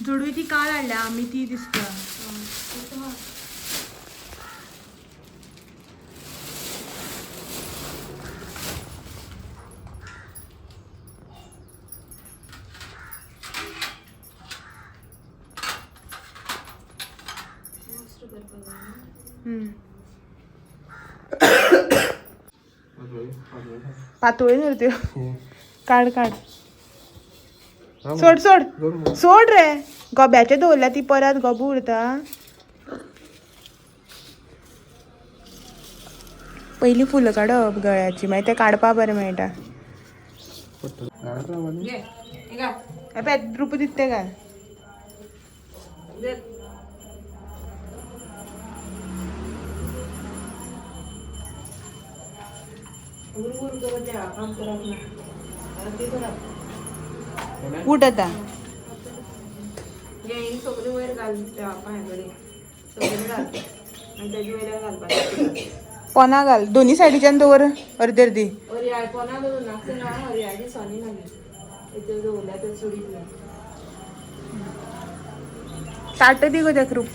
जोडवी ती काल हाडल्या आमी ती दिसता. पातोळी नव्हती. काढ काढ. सोड सोड सोड रे. गोब्याचे दवरल्या ती परत गोबू उरता. पहिली फुलं काडप गळ्याची मागीर ते काडपा बरें मेळटा. रूप दिते काय उठ आता. सगळे वयर घाल पांयाकडे सगळे घाल आणि त्याची वयल्या घालपाक पोना घाल दोन्ही सायडीच्यान दवर अर्दी अर्दी. हरयाळ पोना करून नाचते ना हरयाळ दिसांनी मागीर तेचे दवरल्या ते सुडीत ताट दी गो त्या रूप.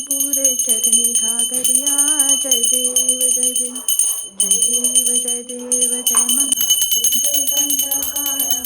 पुरे चरणी घागरिया जय देव जय देव जय देव जय देव जय मंगल जय कंठ काळा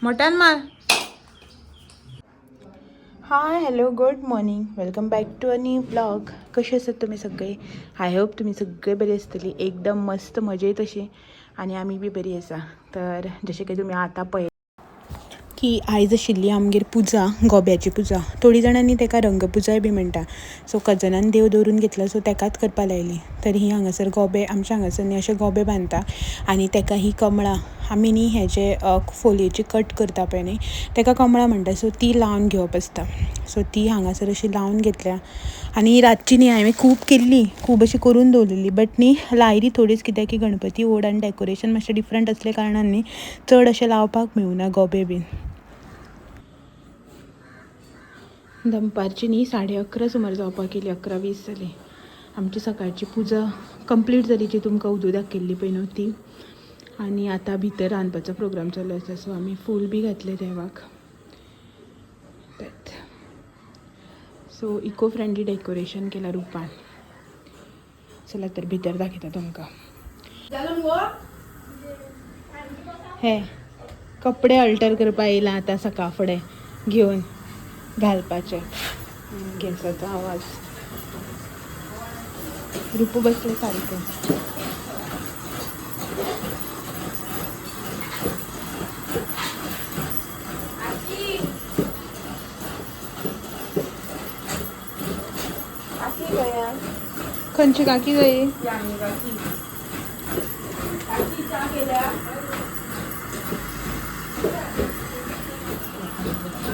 मोठ्यान मार. Hi hello good morning welcome back to a new blog. कसे आसात तुम्ही सगळे. आय होप तुम्ही सगळे बरे आसतली एकदम मस्त मजेत अशी आणि आमी बी बरी आसा. तर जशें की तुमी आतां पळय की आयज आशिल्ली आमगेर पुजा गोब्याची पुजा. थोडी जाणांनी ताका रंगपुजाय बी म्हणटा. सो कजनान देव दवरून घेतला सो ताकाच करपा लायली. तर ही हांगासर गोबे आमच्या हांगासर न्ही अशे गोबे बांदता आनी ताका ही कमळां आमी न्ही हे जे फोलयेची कट करता पळय न्ही ताका कमळां म्हणटा. सो ती लावन घेवप आसता. सो ती हांगासर अशी लावन घेतल्या आनी रातची न्ही हांवें खूब केल्ली खूब अशी करून दवरलेली बट न्ही लायली थोडीच कित्याक की गणपती व्हड आनी डेकोरेशन मातशें डिफरंट आसल्या कारणान न्ही चड अशें लावपाक मेळूना गोबे बीन. दनपारची न्ही 11:30 सुमार जावपाक येयली 11:20 जाली. आमची सकाळची पुजा कंप्लीट जाली जी तुमकां उजो दाखयल्ली पळय न्हू ती. आनी आतां भितर रांदपाचो प्रोग्राम चालू आसा. सो आमी फूल बी घातले देवाक. सो इको फ्रेंडली डेकोरेशन केला रुपान. चला तर भितर दाखयता तुमकां. हे कपडे अल्टर करपा येयला आतां सकाळ फुडें घेवन घालपाचे. गॅसाचो आवाज. रुपू बसले सारकें. खंयची काकी जाय.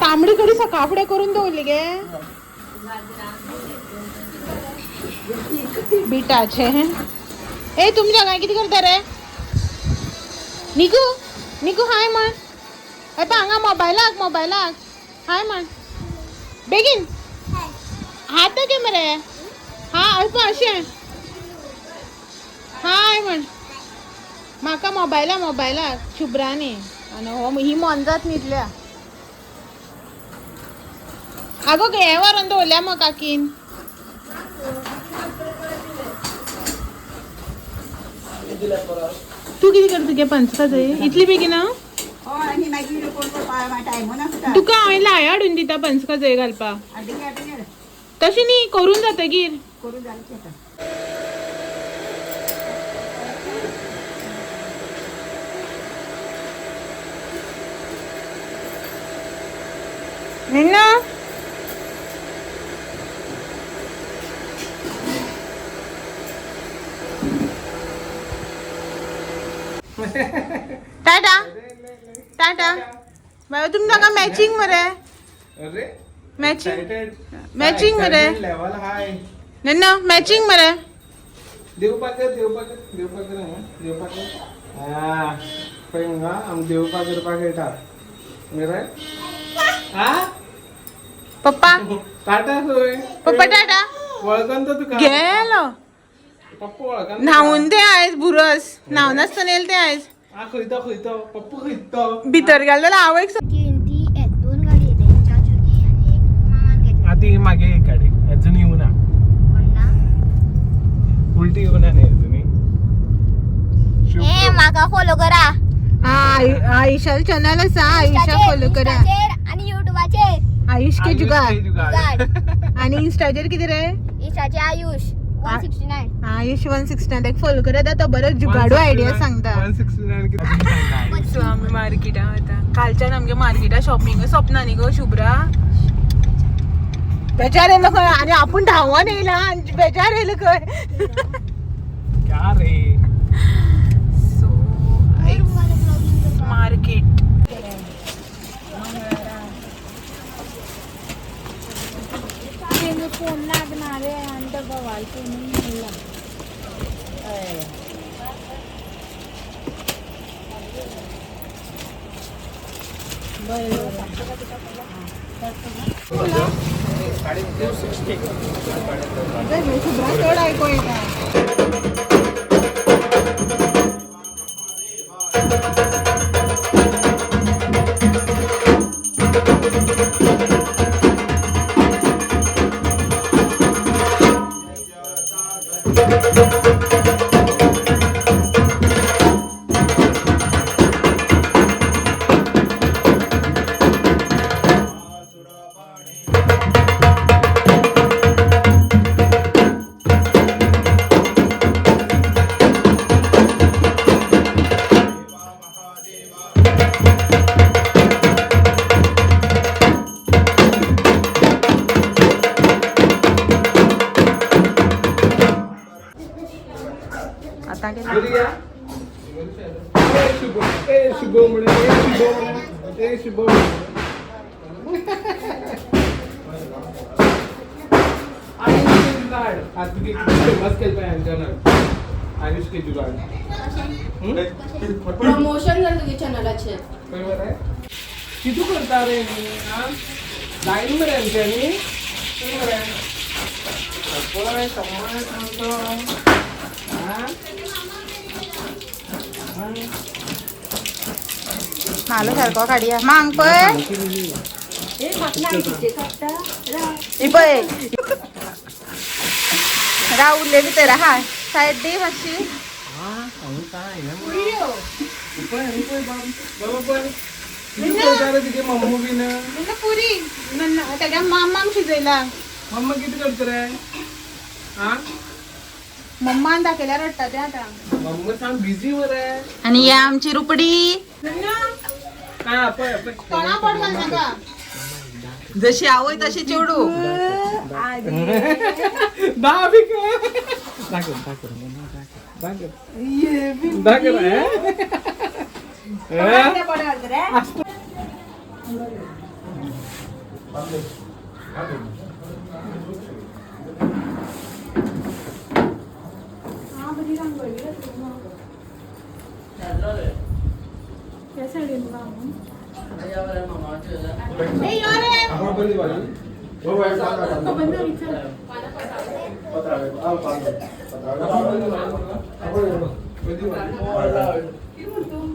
तांबडी कडी सकाळ फुडें करून दवरली गे बिटाचे. ए तुमच्या काय कितें करता रे निकू. निकू हाय म्हण. येता हांगा मोबायलाक हाय म्हण बेगीन. हात घे मरे. हा अल्प अशें हाय म्हण म्हाका मोबायलाक शुभ्रानी. आनी हो ही मोनजात न्हिदल्या. अगो घे वरून दवरल्या मग काकीन तू किती करते गे पंचखाज इतली बेगीना तुका हांवें लाय हाडून दिता पंचखाज घालपा तशी न्ही करून जाता गिर ना टाटा टाटा बाबा तुम दोगा मॅचिंग मरे अरे मॅचिंग मरे लेवल हाय नन्ना मॅचिंग मरे देवपाकर हा पळय आम देवपाकर पाकळटा मरे हा पप्पा टाटा सोय पप्पा टाटा वळखन तर तुका गेलो पप्पा वळखन न्हावून ते आयज बुरस न्हावून नासतना येल ते आयज आ खयतो पप्पा खयतो भितर गेलो जाल्यार हांव एक दोन गाडी येते चाचूची आणि एक मामान घेतली आधी मागे एक गाडी अजून येऊ ना उलटी येऊ ना नाही अजून ए माका फॉलो करा आयुषाल चॅनल आसा आयुषा फॉलो करा Instaचेर आणि युट्यूबाचेर आयुष के जुगाड जुगाड आणि इंस्टाचेर कितें रे इंस्टाचे आयुष 169 आयुष 169 एक फॉलो करत आता बरं जुगाडू आयडिया सांगता 169 किती सो आम्ही मार्केटा आता कालच्यान आमगे मार्केटा शॉपिंग स्वप्ना न्ही गो शुभ्रा बेजार येयलो खंय आणि आपण धांवन येयला आनी बेजार येयलो खंय क्या रे सो मार्केट फोन लागणार आहे आणि तो बवाल फोन शुभ्रा चड आयको येता आता गेला आयुष के जुगाड प्रमोशन झालं तुझ्या चॅनलाचे किती करता रे मी लाईन मरे आमच्यानी नालो सारको काडया मांग पय पय राहुले भितर हा सायड दे मातशी मम्मू बी ना पुरी तेज्या मामांक शिजयला मम्मा किती करता रे हा मम्मान दाखयल्यार रडटा ते आतां मम्मा सांग बिझी मरे आणि ही आमची रुपडी हा पय कोणा पडवल नाका जशी आवय तशी चेडू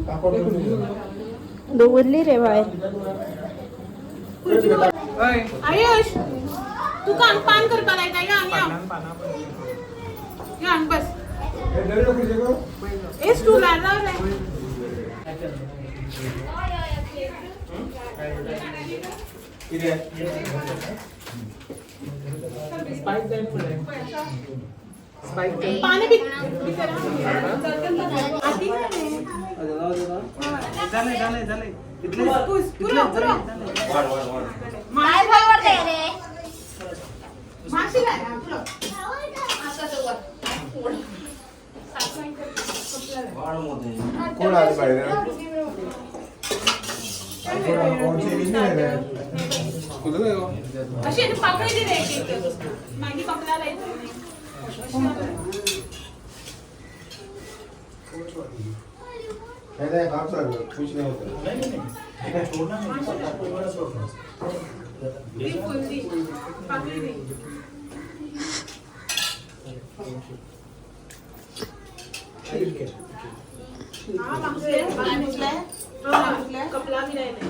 दाखव दवरली रे बाहेर ओय. आयुष तू कान पान करपा लायता या हांग बस ए स्टूलार राव रे पाणी बी करा आधी माशी काय आपलं कोण आले बाहेर अशी पाकळी दिली एक मागी पकडा लायचं काम चालू खुश नाही होत ती फुलती पाकळी दे हा मागचे कपला भी राहिले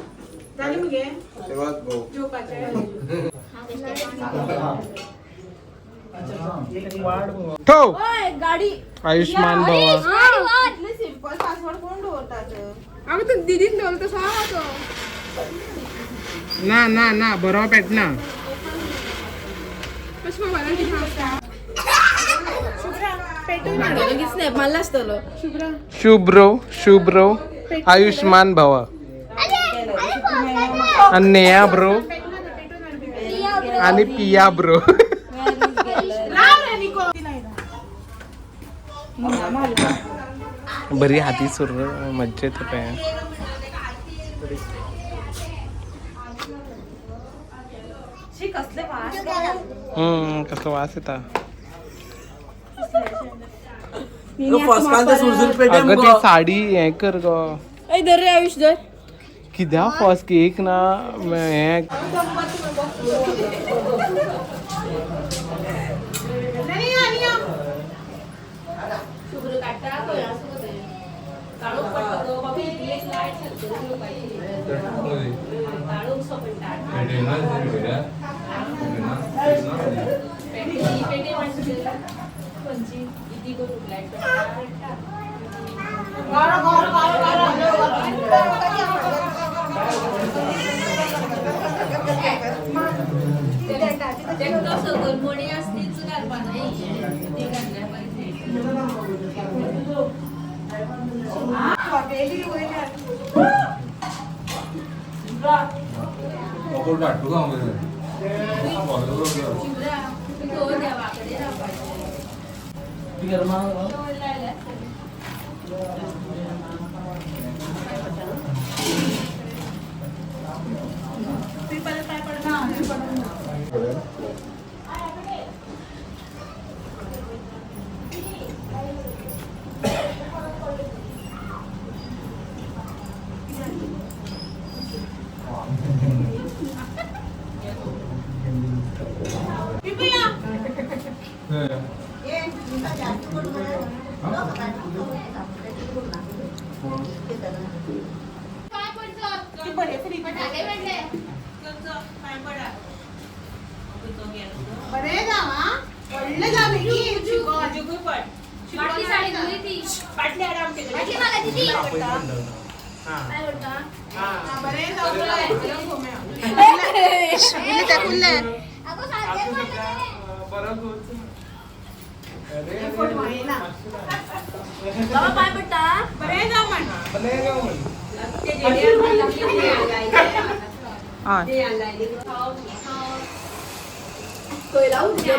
झाली मुगे तेव्हाच भाऊ झोपाचे ठेव गाडी आयुष्मान भवा सिम्पल पासवर्ड कोण ठेवतात अगं तू दीदीन ठेवलं तर सांग ना ना ना बरोबर पेट ना कशी मला पेटून लगेच नाही मला असतं शुभ्रो आयुष्मान भवा आणि नेहा ब्रो आणि पिया ब्रो बरी हाती सुर मज्जेत होते कसं वास येता अगं ती साडी हे कर ग दर रे आयुष दर किद्या फर्स्ट केक ना हे बरे जावा पडले जा बेटी जुगू पण बाटली साडी घाली ती पाटली आराम केले बाटली मला दिदी हां बरे जाऊ अगो सारखे फोटो आहे ना बाबा पाय पडता बरे जाऊ म्हण ते हा कोई लावू दे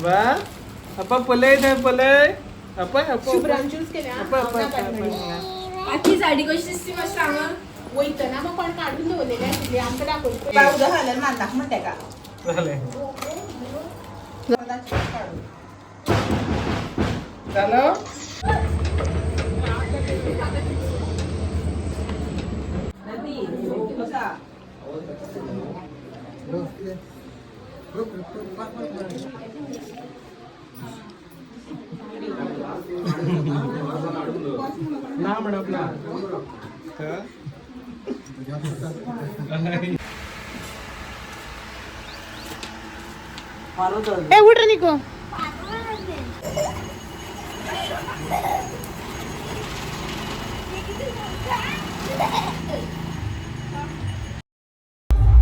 बा अपा पले दे पले अपा अपा शुभ्रांचूच केल्या आजची साडी कशी दिसती मस्त सांग वैतना मग पण काढून ठेवलेले असले आमचं दाखवतो उद्या घालायला मान म्हणते का झाले चलो ना म्हणप ना ए उठ रे निको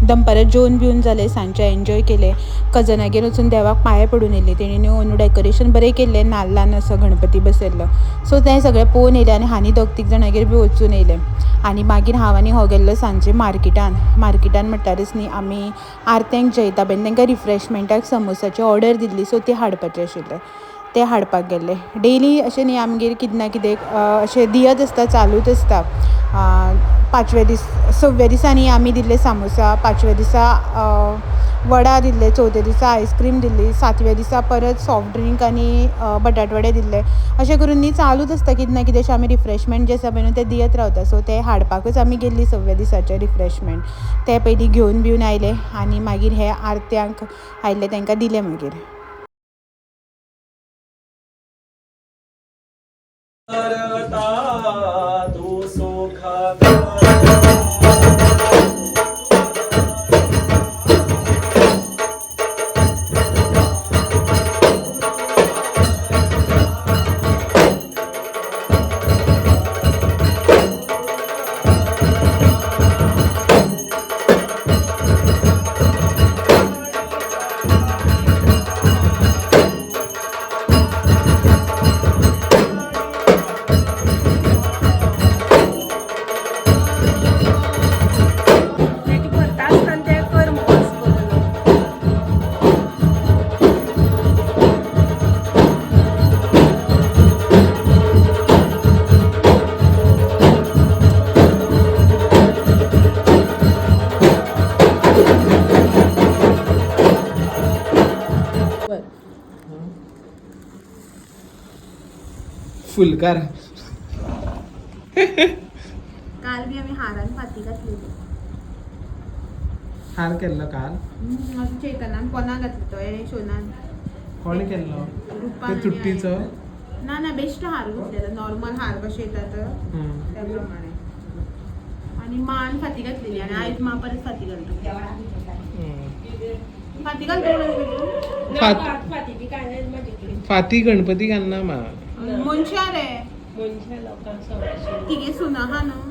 दनपारां जेवन बिवन जालें सांजचे एन्जॉय केले कजनागेर वचून देवाक पांया पडून येयले तेणी अंदू डेकोरेशन बरें केल्लें नाल्लान असो गणपती बसयल्लो सो तें सगळें पळोवन येयलें आनी हांणी दोग तीग जाणांगेर बी वचून येयलें आनी मागीर हांव आनी हो गेल्लो सांजचे मार्केटान म्हणटारच न्ही आमी आरत्यांक जैता बेन तांकां रिफ्रेशमेंटाक समोसाची ऑर्डर दिल्ली सो ती हाडपाचें आशिल्लें ते हाडपाक गेल्ले डेली अशें न्ही आमगेर कितें ना कितें अशें दियत आसता चालूच आसता 6व्या दिसांनी आमी दिल्ले सामोसा 5व्या दिसा वडा दिल्ले 4थ्या दिसा आयस्क्रीम दिल्ली 7व्या दिसा परत सॉफ्ट ड्रिंक आनी बटाटवडे दिल्ले अशें करून न्ही चालूच आसता कितें ना कितें अशें आमी रिफ्रेशमेंट जें आसा पळय न्हू तें दियत रावता सो ते हाडपाकूच आमी गेल्ली 6व्या दिसाचें रिफ्रेशमेंट ते पयलीं घेवन बिवन आयले आनी मागीर हे आरत्यांक आयिल्ले तांकां दिले मागीर फुलकार काल बी आम्ही हारान फाती घातलेली हार केल्लो काल चेतनान कोणा घातलो तो हे शोनान कोण केल्लो रुपान ते आनी तुट्टीचो ना बेश्ट हार घातलेलो नॉर्मल हार कशे येतात त्या प्रमाणे आणि मान फाती घातलेली आणि आयज मा परत फाती घालतो फाती घालतो फाती गणपती घालना मा मनशा रे तिगे सुना हा न्हू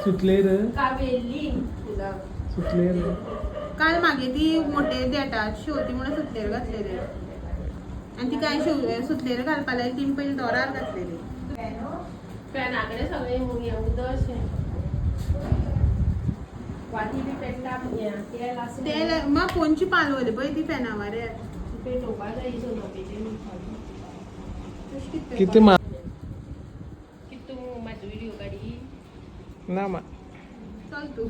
सुतलेर सुतलेर काल मागे ती मोठे देटात शेवती म्हणून सुतलेर घातलेले आणि ती काय सुतलेर घालपा लागली ती पयलीं दोरार घातलेली फॅनाकडे सगळे उद अशें वाटी बी पेटला तेल आसा ते मग फोनची पालवली पळय ती फॅनावर पेटोवपा जाय सोनोपेचें कितें मा तूं म्हाजो व्हिडिओ काडी ना मा चल तू